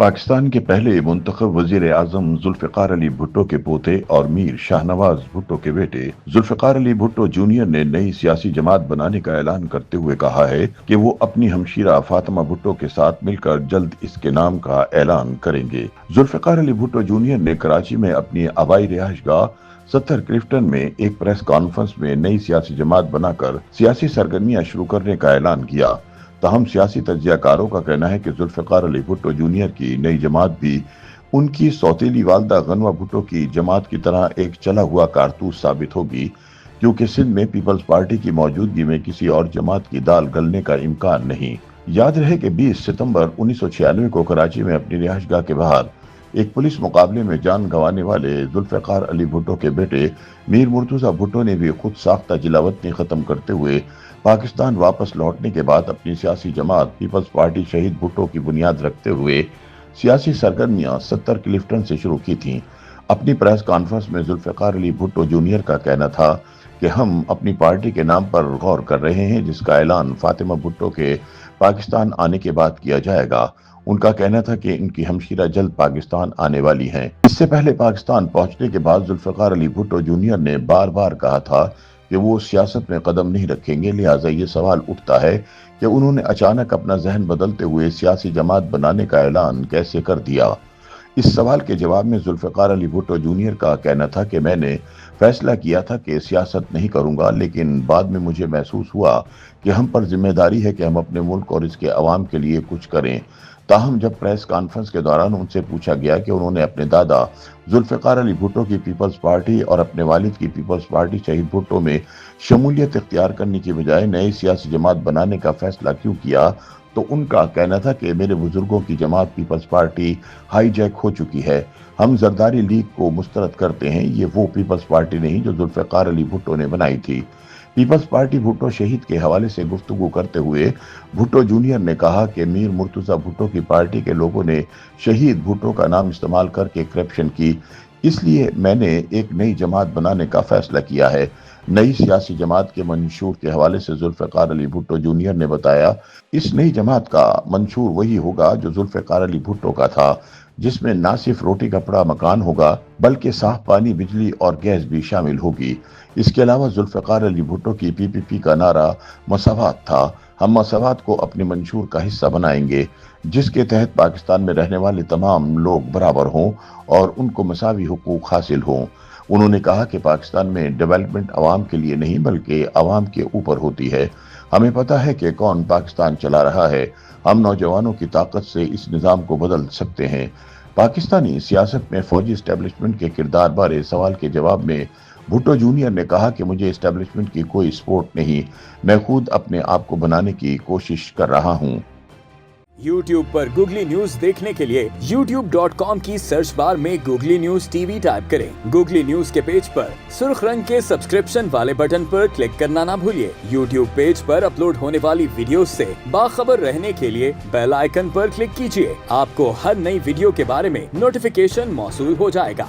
पाकिस्तान के पहले मुंतखब वजीर आजम जुल्फ़िकार अली भुट्टो के पोते और मीर शाहनवाज भुट्टो के बेटे जुल्फ़िकार अली भुट्टो जूनियर ने नई सियासी जमात बनाने का ऐलान करते हुए कहा है कि वो अपनी हमशीरा फातिमा भुट्टो के साथ मिलकर जल्द इसके नाम का ऐलान करेंगे। जुल्फ़िकार अली भुट्टो जूनियर ने कराची में अपनी आबाई रिहाइशगाह 70 क्लिफ्टन में एक प्रेस कॉन्फ्रेंस में नई सियासी जमात बनाकर सियासी सरगर्मियां शुरू करने का ऐलान किया। ताहम सियासी तज्जियाकारों का कहना है कि जुल्फ़िकार अली भुट्टो जूनियर की नई जमात भी उनकी सौतेली वालदा गनवा भुट्टो की जमात की तरह एक चला हुआ कारतूस साबित होगी, क्योंकि सिंध में पीपल्स पार्टी की मौजूदगी में किसी और जमात की दाल गलने का इम्कान नहीं। याद रहे कि 20 सितंबर 1996 को कराची में अपनी रिहाइशगाह के बाहर एक पुलिस मुकाबले में जान गंवाने वाले जुल्फ़िकार अली भुट्टो के बेटे मीर मुर्तुज़ा भुट्टो ने भी खुद साख्ता जिलावतनी खत्म करते हुए पाकिस्तान वापस लौटने के बाद अपनी सियासी जमात पीपल्स पार्टी शहीद भुट्टो की बुनियाद रखते हुए सियासी सरगर्मियां 70 क्लिफ्टन से शुरू की थीं। अपनी प्रेस कॉन्फ्रेंस में जुल्फ़िकार अली भुट्टो जूनियर का कहना था कि हम अपनी पार्टी के नाम पर गौर कर रहे हैं, जिसका ऐलान फातिमा भुट्टो के पाकिस्तान आने के बाद किया जाएगा। उनका कहना था कि इनकी हमशीरा जल्द पाकिस्तान आने वाली हैं। इससे पहले पाकिस्तान पहुंचने के बाद जुल्फ़िकार अली भुट्टो जूनियर ने बार बार कहा था कि वो सियासत में कदम नहीं रखेंगे, लिहाजा ये सवाल उठता है कि उन्होंने अचानक अपना जहन बदलते हुए सियासी जमात बनाने का ऐलान कैसे कर दिया। इस सवाल के जवाब में जुल्फ़िकार अली भुट्टो जूनियर का कहना था कि मैंने फैसला किया था कि सियासत नहीं करूंगा, लेकिन बाद में मुझे महसूस हुआ कि हम पर जिम्मेदारी है कि हम अपने मुल्क और इसके अवाम के लिए कुछ करें। ताहम जब प्रेस कॉन्फ्रेंस के दौरान उनसे पूछा गया कि उन्होंने अपने दादा जुल्फ़िकार अली भुट्टो की पीपल्स पार्टी और अपने वालिद की पीपल्स पार्टी शहीद भुट्टो में शमूलियत इख्तियार करने की बजाय नई सियासी जमात बनाने का फैसला क्यों किया, तो उनका कहना था कि मेरे बुजुर्गों की जमात पीपल्स पार्टी हाईजैक हो चुकी है। हम जरदारी लीग को मुस्तरद करते हैं, ये वो पीपल्स पार्टी नहीं जो जुल्फ़िकार अली भुट्टो ने बनाई थी। पीपल्स पार्टी भुट्टो शहीद के हवाले से गुफ्तगू करते हुए भुट्टो जूनियर ने कहा कि मीर मुर्तुज़ा भुट्टो की पार्टी के लोगों ने शहीद भुट्टो का नाम इस्तेमाल करके करप्शन की, इसलिए मैंने एक नई जमात बनाने का फैसला किया है। नई सियासी जमात के मंशूर के हवाले से जुल्फ़िकार अली भुट्टो जूनियर ने बताया, इस नई जमात का मंशूर वही होगा जो जुल्फ़िकार अली भुट्टो का था, जिसमें ना सिर्फ रोटी कपड़ा मकान होगा बल्कि साफ पानी, बिजली और गैस भी शामिल होगी। इसके अलावा जुल्फ़िकार अली भुट्टो की पीपीपी का नारा मसावात था। हम मसावात को अपने मंशूर का हिस्सा बनाएंगे, जिसके तहत पाकिस्तान में रहने वाले तमाम लोग बराबर हों और उनको मसावी हुकूक हासिल हों। उन्होंने कहा कि पाकिस्तान में डेवलपमेंट अवाम के लिए नहीं बल्कि अवाम के ऊपर होती है। हमें पता है कि कौन पाकिस्तान चला रहा है। हम नौजवानों की ताकत से इस निज़ाम को बदल सकते हैं। पाकिस्तानी सियासत में फौजी एस्टेब्लिशमेंट के किरदार बारे सवाल के जवाब में भुट्टो जूनियर ने कहा कि मुझे एस्टेब्लिशमेंट की कोई सपोर्ट नहीं, मैं खुद अपने आप को बनाने की कोशिश कर रहा हूँ। YouTube पर गूगली न्यूज देखने के लिए youtube.com की सर्च बार में गूगली न्यूज टीवी टाइप करें। गूगली न्यूज के पेज पर सुर्ख रंग के सब्सक्रिप्शन वाले बटन पर क्लिक करना ना भूलिए। YouTube पेज पर अपलोड होने वाली वीडियोस से बाखबर रहने के लिए बेल आइकन पर क्लिक कीजिए। आपको हर नई वीडियो के बारे में नोटिफिकेशन मौसूल हो जाएगा।